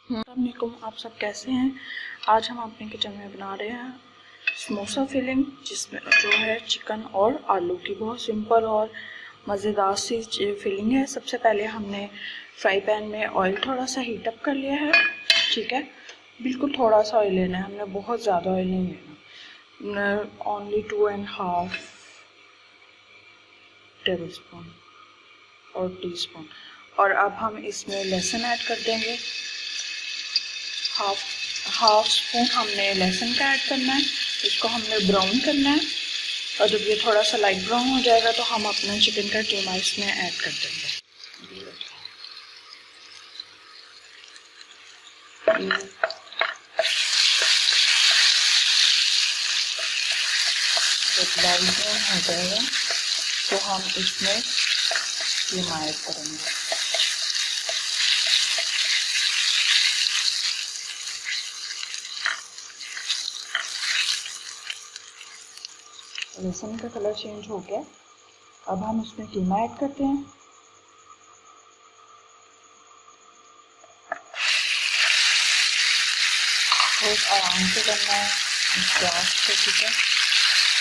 अस्सलामुअलैकुम, आप सब कैसे हैं। आज हम अपने किचन में बना रहे हैं समोसा फिलिंग, जिसमें जो है चिकन और आलू की बहुत सिंपल और मज़ेदार सी फिलिंग है। सबसे पहले हमने फ्राई पैन में ऑयल थोड़ा सा हीट अप कर लिया है। ठीक है, बिल्कुल थोड़ा सा ऑयल लेना है, हमने बहुत ज़्यादा ऑयल नहीं लेना, ओनली 2.5 टेबल स्पून और टीस्पून। और अब हम इसमें लहसुन ऐड कर देंगे। हाफ स्पून हमने लहसुन का ऐड करना है, इसको हमने ब्राउन करना है। और जब ये थोड़ा सा लाइट ब्राउन हो जाएगा तो हम अपना चिकन का कीमा इसमें ऐड कर देंगे। जब लाइट ब्राउन हो जाएगा तो हम इसमें कीमा ऐड करेंगे। लहसुन का कलर चेंज हो गया, अब हम इसमें कीमा ऐड करते हैं। बहुत आराम से करना है गैस पे, ठीक है,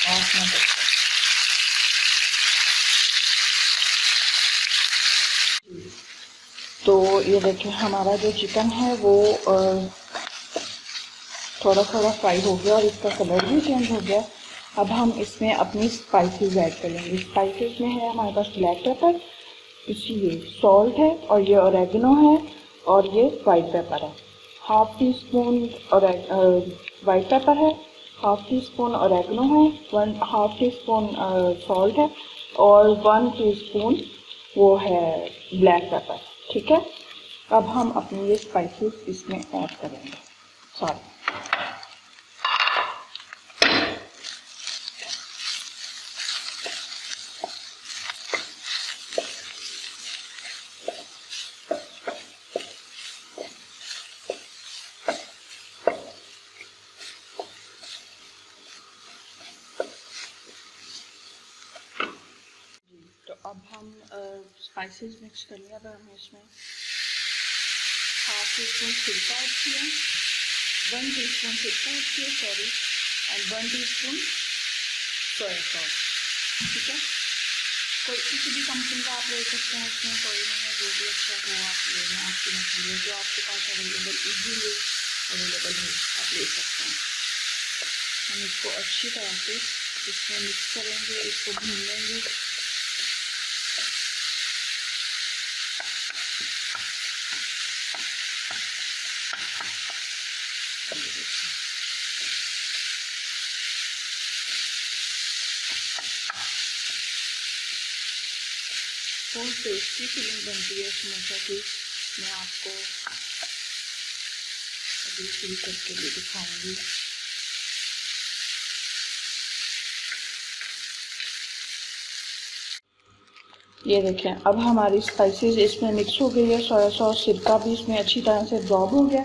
ऑफ ना करते। तो ये देखिए हमारा जो चिकन है वो थोड़ा थोड़ा फ्राई हो गया और इसका कलर भी चेंज हो गया। अब हम इसमें अपनी स्पाइसेस ऐड करेंगे। स्पाइसेस में है हमारे पास ब्लैक पेपर, ये सॉल्ट है, और ये ऑरेगनो है, और ये वाइट पेपर है। Half tea spoon white paper है, हाफ टी स्पून ऑरेगनो है, हाफ टी स्पून सॉल्ट है, और 1 टीस्पून वो है ब्लैक पेपर। ठीक है, अब हम अपने ये स्पाइसेस इसमें ऐड करेंगे सारे। तो अब हम स्पाइसेस मिक्स कर लिया। अब हमने इसमें हाफ टी स्पून सिरका ऐड किया, 1 टीस्पून सिरका ऐड किया, sorry, and 1 teaspoon soya sauce. ठीक है, कोई किसी भी कंपनी का आप ले सकते हैं, इसमें कोई नहीं है, जो भी अच्छा हो आप ले लें, आपकी मर्जी है, जो आपके पास इजीली अवेलेबल हो आप ले सकते हैं। हम इसको अच्छी तरह से इसमें मिक्स करेंगे, इसको भून लेंगे। बहुत टेस्टी फीलिंग बनती है समोसा की। मैं आपको अभी फिल करके भी दिखाऊंगी। ये देखें, अब हमारी स्पाइसेस इसमें मिक्स हो गई है, सोया सॉस सिरका भी इसमें अच्छी तरह से ड्रॉप हो गया।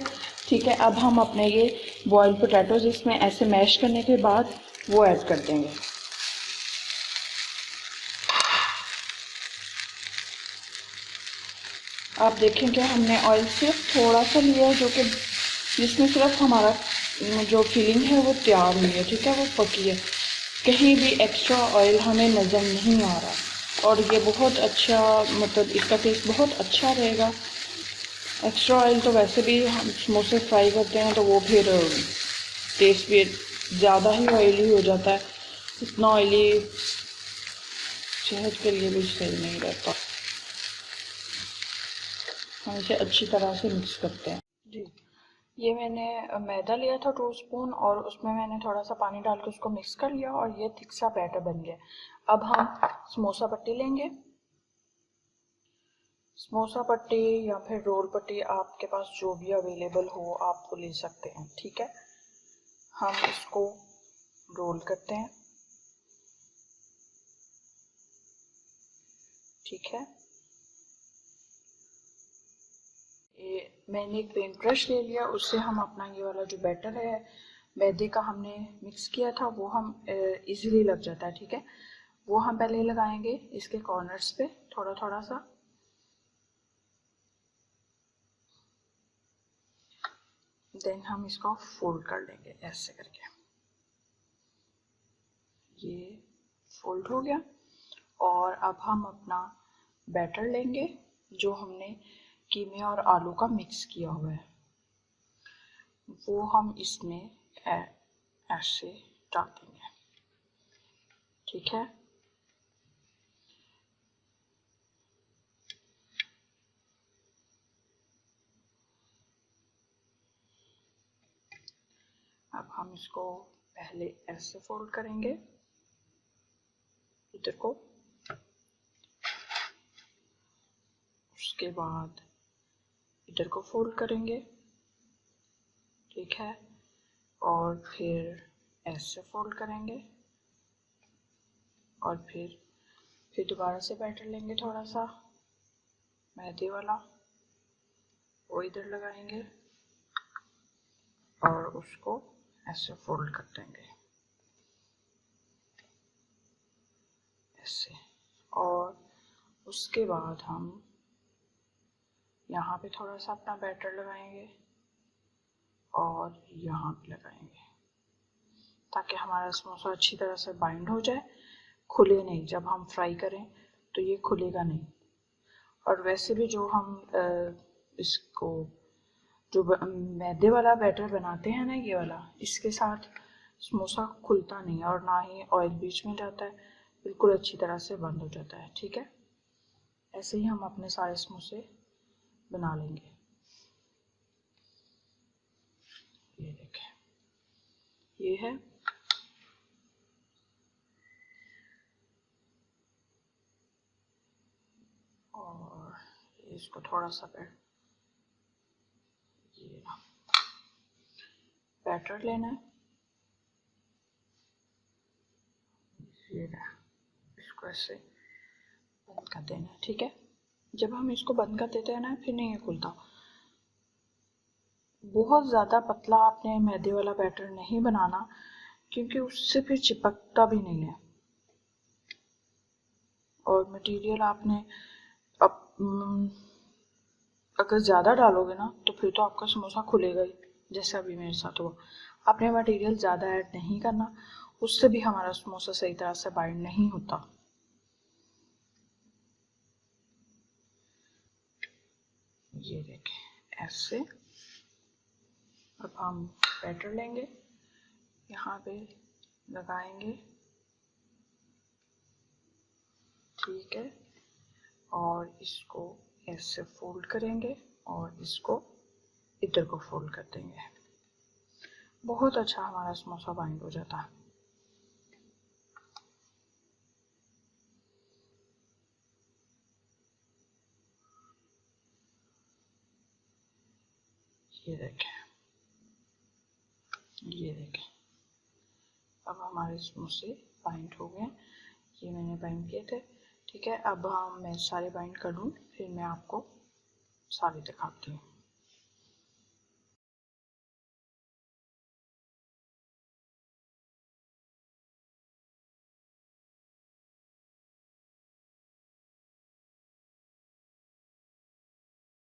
ठीक है, अब हम अपने ये बॉइल्ड पोटैटोज इसमें ऐसे मैश करने के बाद वो ऐड कर देंगे। आप देखें कि हमने ऑयल सिर्फ थोड़ा सा लिया है, जो कि जिसमें सिर्फ हमारा जो फिलिंग है वो तैयार हुई है। ठीक है, वो पकी है, कहीं भी एक्स्ट्रा ऑयल हमें नज़र नहीं आ रहा। और ये बहुत अच्छा, मतलब इसका टेस्ट बहुत अच्छा रहेगा। एक्स्ट्रा ऑयल तो वैसे भी हम समोसे फ्राई करते हैं तो वो फिर टेस्ट भी ज़्यादा ही ऑयली हो जाता है। इतना ऑयली सेहत के लिए भी सही नहीं रहता। हम इसे अच्छी तरह से मिक्स करते हैं। जी, ये मैंने मैदा लिया था 2 स्पून, और उसमें मैंने थोड़ा सा पानी डाल के उसको मिक्स कर लिया, और ये थिक सा बैटर बन गया। अब हम समोसा पट्टी लेंगे। समोसा पट्टी या फिर रोल पट्टी, आपके पास जो भी अवेलेबल हो आप वो ले सकते हैं। ठीक है, हम इसको रोल करते हैं। ठीक है, ये मैंने एक पेंट ब्रश ले लिया, उससे हम अपना ये वाला जो बैटर है मैदे का हमने मिक्स किया था वो हम इजीली लग जाता है। ठीक है, वो हम पहले लगाएंगे इसके कॉर्नर्स पे थोड़ा थोड़ा सा। देन हम इसको फोल्ड कर लेंगे ऐसे करके। ये फोल्ड हो गया। और अब हम अपना बैटर लेंगे जो हमने कीमे और आलू का मिक्स किया हुआ है, वो हम इसमें ऐसे डाल देंगे। ठीक है, अब हम इसको पहले ऐसे फोल्ड करेंगे इधर को, उसके बाद इधर को फोल्ड करेंगे। ठीक है, और फिर ऐसे फोल्ड करेंगे और फिर दोबारा से बैटर लेंगे थोड़ा सा मैदे वाला, वो इधर लगाएंगे और उसको ऐसे फोल्ड कर देंगे ऐसे। और उसके बाद हम यहाँ पे थोड़ा सा अपना बैटर लगाएंगे और यहाँ पे लगाएंगे ताकि हमारा समोसा अच्छी तरह से बाइंड हो जाए, खुले नहीं। जब हम फ्राई करें तो ये खुलेगा नहीं। और वैसे भी जो हम इसको जो मैदे वाला बैटर बनाते हैं ना, ये वाला, इसके साथ समोसा खुलता नहीं और ना ही ऑयल बीच में जाता है, बिल्कुल अच्छी तरह से बंद हो जाता है। ठीक है, ऐसे ही हम अपने सारे समोसे बना लेंगे। ये देखें, ये है। और इसको थोड़ा सा ये बैटर लेना है, ये इसको ऐसे बंद कर देना है। ठीक है, जब हम इसको बंद कर देते हैं ना, फिर नहीं खुलता। बहुत ज़्यादा पतला आपने मैदे वाला बैटर नहीं बनाना, क्योंकि उससे फिर चिपकता भी नहीं है। और मटेरियल आपने अगर ज़्यादा डालोगे ना तो फिर तो आपका समोसा खुलेगा ही, जैसे अभी मेरे साथ हुआ। आपने मटेरियल ज़्यादा ऐड नहीं करना, उससे भी हमारा समोसा सही तरह से बाइंड नहीं होता। ये देखें ऐसे। अब हम बैटर लेंगे, यहाँ पे लगाएंगे। ठीक है, और इसको ऐसे फोल्ड करेंगे और इसको इधर को फोल्ड कर देंगे। बहुत अच्छा हमारा समोसा बाइंड हो जाता है। ये देखें, ये देखें, अब हमारे समोसे बाइंड हो गए। ये मैंने बाइंड किए थे। ठीक है, अब मैं सारे बाइंड कर लूँ, फिर मैं आपको सारे दिखाती हूँ।